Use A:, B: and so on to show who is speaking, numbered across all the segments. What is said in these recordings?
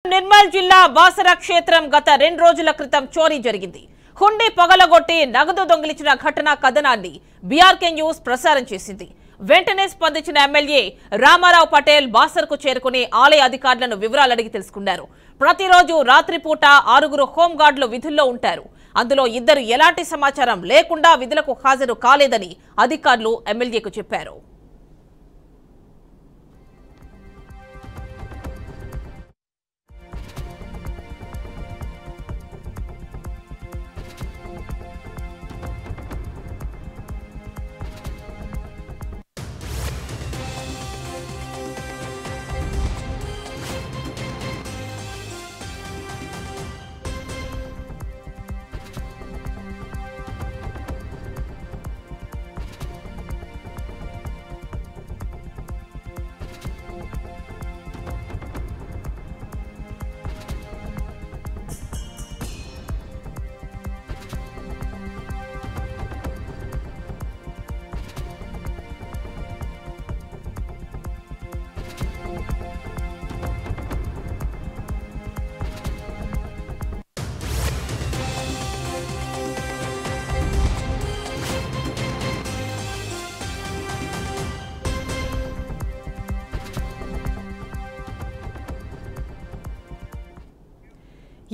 A: నిర్మల్ జిల్లా బాసర క్షేత్రం గత 2 రోజుల క్రితం చోరీ జరిగింది. హుండీ పగలగొట్టి నగదు దొంగిలించిన ఘటన కథనాన్ని బీఆర్కే న్యూస్ ప్రసారం చేసింది. వెంటనే స్పందించిన ఎమ్మెల్యే రామారావు పటేల్ బాసర్కు చేరుకుని ఆలయ అధికారులను వివరాలు అడిగి తెలుసుకున్నారు. ప్రతిరోజు రాత్రిపూట 6 హోంగార్డులు విధుల్లో ఉంటారు. అందులో 2 ఎలాంటి సమాచారం లేకుండా విధులకు హాజరు కాలేదని అధికారులు ఎమ్మెల్యేకు చెప్పారు.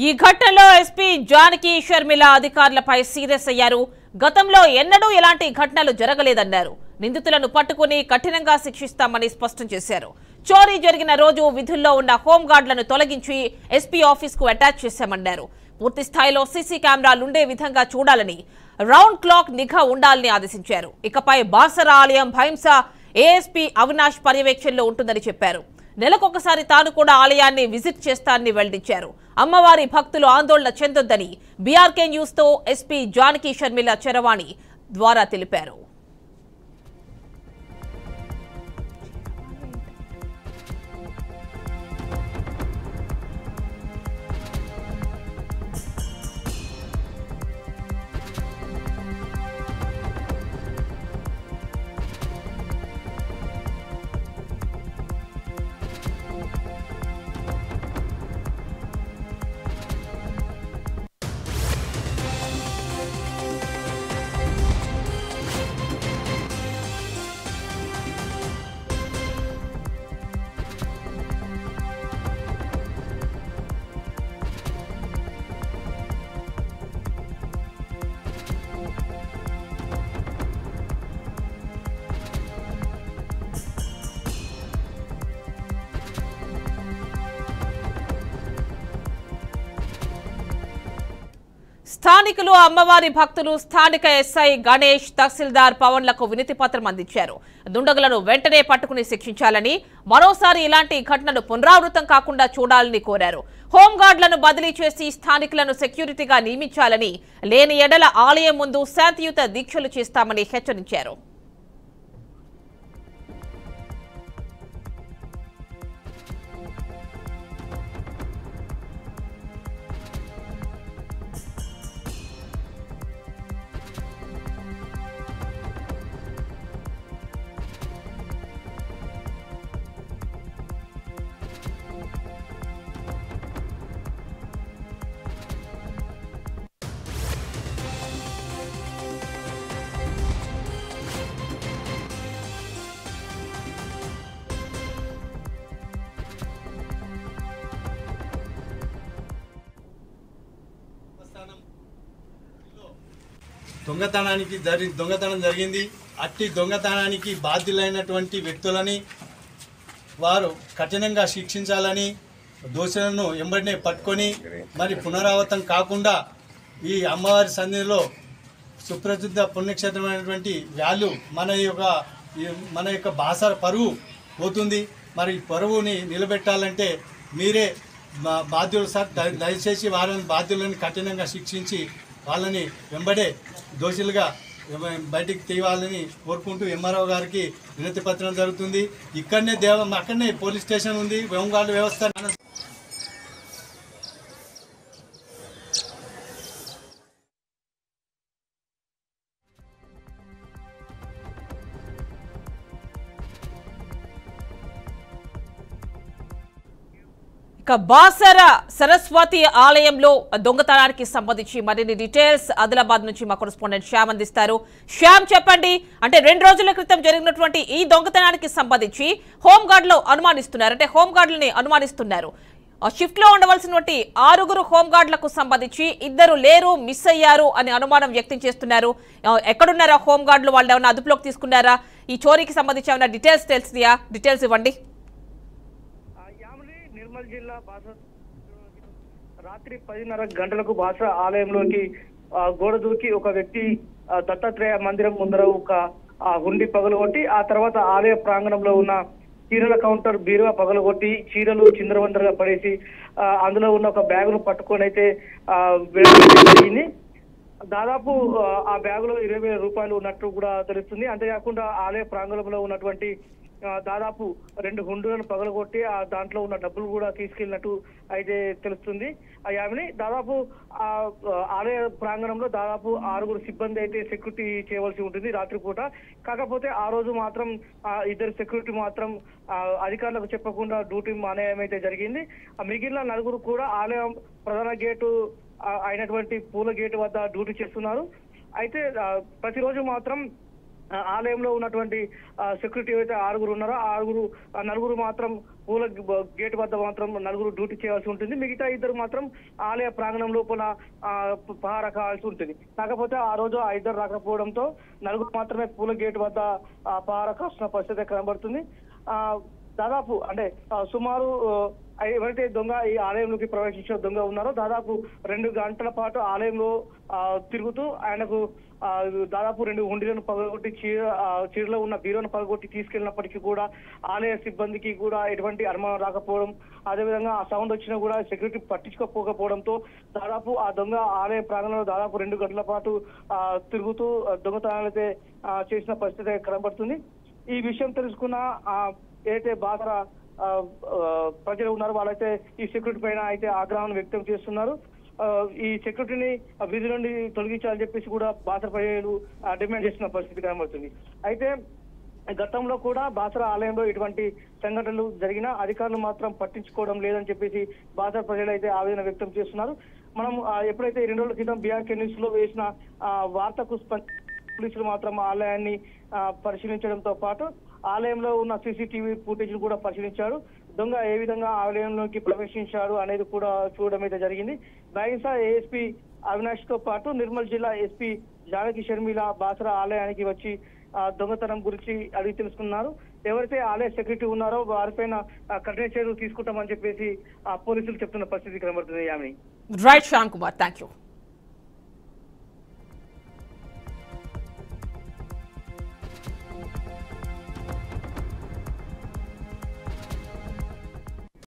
A: ఈ ఘటనలో ఎస్పీ జానకి షర్మిల అధికారులపై సీరియస్ అయ్యారు. గతంలో ఎన్నడూ ఎలాంటి ఘటనలు జరగలేదన్నారు. నిందితులను పట్టుకుని కఠినంగా శిక్షిస్తామని స్పష్టం చేశారు. చోరీ జరిగిన రోజు విధుల్లో ఉన్న హోంగార్డులను తొలగించి ఎస్పీ ఆఫీస్కు అటాచ్ చేశామన్నారు. పూర్తి స్థాయిలో సీసీ కెమెరాలుండే విధంగా చూడాలని, రౌండ్ క్లాక్ నిఘా ఉండాలని ఆదేశించారు. ఇకపై బాసర ఆలయం భైంస ఏఎస్పీ అవినాష్ పర్యవేక్షణలో ఉంటుందని చెప్పారు. నెలకొకసారి తాను కూడా ఆలయాన్ని విజిట్ చేస్తానని వెల్లడించారు. అమ్మవారి భక్తులు ఆందోళన చెందొద్దని బీఆర్కే న్యూస్ తో ఎస్పీ జానకి షర్మిల చరవాణి ద్వారా తెలిపారు. స్థానికులు, అమ్మవారి భక్తులు స్థానిక ఎస్ఐ గణేష్, తహసీల్దార్ పవన్లకు వినతి పత్రం అందించారు. దుండగులను వెంటనే పట్టుకుని శిక్షించాలని, మరోసారి ఇలాంటి ఘటనలు పునరావృతం కాకుండా చూడాలని కోరారు. హోంగార్డులను బదిలీ చేసి స్థానికులను సెక్యూరిటీగా నియమించాలని, లేని ఎడల ఆలయం ముందు శాంతియుత దీక్షలు చేస్తామని హెచ్చరించారు.
B: దొంగతనం జరిగింది. అట్టి దొంగతనానికి బాధ్యులైనటువంటి వ్యక్తులని వారు కఠినంగా శిక్షించాలని, దోషులను వెంబడినే పట్టుకొని మరి పునరావృతం కాకుండా ఈ అమ్మవారి సన్నిధిలో సుప్రసిద్ధ పుణ్యక్షేత్రమైనటువంటి వాల్యూ మన యొక్క బాసర పరువు పోతుంది. మరి పరువుని నిలబెట్టాలంటే మీరే బాధ్యులు సార్. దయచేసి వారిని బాధ్యులను కఠినంగా శిక్షించి వాళ్ళని వెంబడే దోషులుగా బయటికి తీయాలని కోరుకుంటూ ఎంఆర్ఓ గారికి వినతి పత్రం జరుగుతుంది. అక్కడనే పోలీస్ స్టేషన్ ఉంది, హోంగార్డు వ్యవస్థ.
A: బాసర సరస్వతి ఆలయంలో దొంగతనానికి సంబంధించి మరిన్ని డీటెయిల్స్ ఆదిలాబాద్ నుంచి మా కరెస్పాండెంట్ శ్యామ్ అందిస్తారు. శ్యామ్, చెప్పండి. అంటే 2 రోజుల క్రితం జరిగినటువంటి ఈ దొంగతనానికి సంబంధించి హోంగార్డులు అనుమానిస్తున్నారు. అంటే హోంగార్డులని అనుమానిస్తున్నారు. షిఫ్ట్ లో ఉండవలసినటువంటి 6 హోంగార్డులకు సంబంధించి 2 లేరు, మిస్ అయ్యారు అని అనుమానం వ్యక్తం చేస్తున్నారు. ఎక్కడున్నారా హోంగార్డులు? వాళ్ళు ఏమైనా అదుపులోకి తీసుకున్నారా? ఈ చోరీకి సంబంధించి ఏమైనా డీటెయిల్స్ తెలిసినాయా? డీటెయిల్స్ ఇవ్వండి.
C: నిర్మల్ జిల్లా బాసర రాత్రి 10:30 గంటలకు బాసర ఆలయంలోకి గోడ దూకి ఒక వ్యక్తి దత్తాత్రేయ మందిరం ముందర ఒక హుండీ పగలగొట్టి ఆ తర్వాత ఆలయ ప్రాంగణంలో ఉన్న చీరల కౌంటర్ బీరువా పగలగొట్టి చీరలు చిందరవందరగా పడేసి అందులో ఉన్న ఒక బ్యాగును పట్టుకొని అయితే జరిగింది. దాదాపు ఆ బ్యాగులో 20,000 రూపాయలు ఉన్నట్టు కూడా తెలుస్తుంది. అంతేకాకుండా ఆలయ ప్రాంగణంలో ఉన్నటువంటి దాదాపు 2 హుండీలను పగలగొట్టి దాంట్లో ఉన్న డబ్బులు కూడా తీసుకెళ్ళినట్టు అయితే తెలుస్తుంది. యామిని దాదాపు ఆ ఆలయ ప్రాంగణంలో దాదాపు 6 సిబ్బంది అయితే సెక్యూరిటీ చేయవలసి ఉంటుంది రాత్రిపూట. కాకపోతే ఆ రోజు మాత్రం 2 సెక్యూరిటీ మాత్రం అధికారులకు చెప్పకుండా డ్యూటీ మానేయం అయితే జరిగింది. మిగిలిన 4 కూడా ఆలయం ప్రధాన గేటు అయినటువంటి పూల గేటు వద్ద డ్యూటీ చేస్తున్నారు. అయితే ప్రతిరోజు మాత్రం ఆలయంలో ఉన్నటువంటి సెక్యూరిటీ అయితే 6 ఉన్నారో 4 మాత్రం పూల గేట్ వద్ద మాత్రం 4 డ్యూటీ చేయాల్సి ఉంటుంది. మిగతా 2 మాత్రం ఆలయ ప్రాంగణం లోపల పహారా కావాల్సి ఉంటుంది. కాకపోతే ఆ రోజు ఆ 2 రాకపోవడంతో 4 మాత్రమే పూల గేట్ వద్ద పహారా కావాల్సిన పరిస్థితి కనబడుతుంది. దాదాపు అంటే సుమారు ఎవరైతే దొంగ ఈ ఆలయంలోకి ప్రవేశించిన దొంగ ఉన్నారో దాదాపు 2 గంటల పాటు ఆలయంలో తిరుగుతూ ఆయనకు దాదాపు 2 హుండీలను పగలగొట్టి చీరలో ఉన్న బీరువాను పగలగొట్టి తీసుకెళ్లినప్పటికీ కూడా ఆలయ సిబ్బందికి కూడా ఎటువంటి అనుమానం రాకపోవడం, అదేవిధంగా ఆ సౌండ్ వచ్చినా కూడా సెక్యూరిటీ పట్టించుకోకపోవడంతో దాదాపు ఆ దొంగ ఆలయ ప్రాంగణంలో దాదాపు 2 గంటల పాటు తిరుగుతూ దొంగతనాలు అయితే చేసిన పరిస్థితి కనబడుతుంది. ఈ విషయం తెలుసుకున్న ఏదైతే బాసర ప్రజలు ఉన్నారో వాళ్ళైతే ఈ సెక్యూరిటీ పైన అయితే ఆగ్రహం వ్యక్తం చేస్తున్నారు. ఈ సెక్యూరిటీని విధి నుండి తొలగించాలని చెప్పేసి కూడా బాసర ప్రజలు డిమాండ్ చేస్తున్న పరిస్థితి కనబడుతుంది. అయితే గతంలో కూడా బాసర ఆలయంలో ఇటువంటి సంఘటనలు జరిగినా అధికారులు మాత్రం పట్టించుకోవడం లేదని చెప్పేసి బాసర ప్రజలు అయితే ఆవేదన వ్యక్తం చేస్తున్నారు. మనం ఎప్పుడైతే 2 రోజుల క్రితం బీఆర్కే న్యూస్ లో వేసిన వార్తకు పోలీసులు మాత్రం ఆలయాన్ని పరిశీలించడంతో పాటు ఆలయంలో ఉన్న సీసీటీవీ ఫుటేజ్ కూడా పరిశీలించారు. దొంగ ఏ విధంగా ఆలయంలోకి ప్రవేశించారు అనేది కూడా చూడడం అయితే జరిగింది. బైన్సా ఏఎస్పీ అవినాష్ తో పాటు నిర్మల్ జిల్లా ఎస్పీ జానకి షర్మిల బాసర ఆలయానికి వచ్చి దొంగతనం గురించి అడిగి తెలుసుకున్నారు. ఎవరైతే ఆలయ సెక్యూరిటీ ఉన్నారో వారిపైన కఠిన చర్యలు తీసుకుంటామని చెప్పేసి పోలీసులు చెప్తున్న పరిస్థితి కనబడుతుంది. Yamini.
A: Right Shyam Kumar, thank you.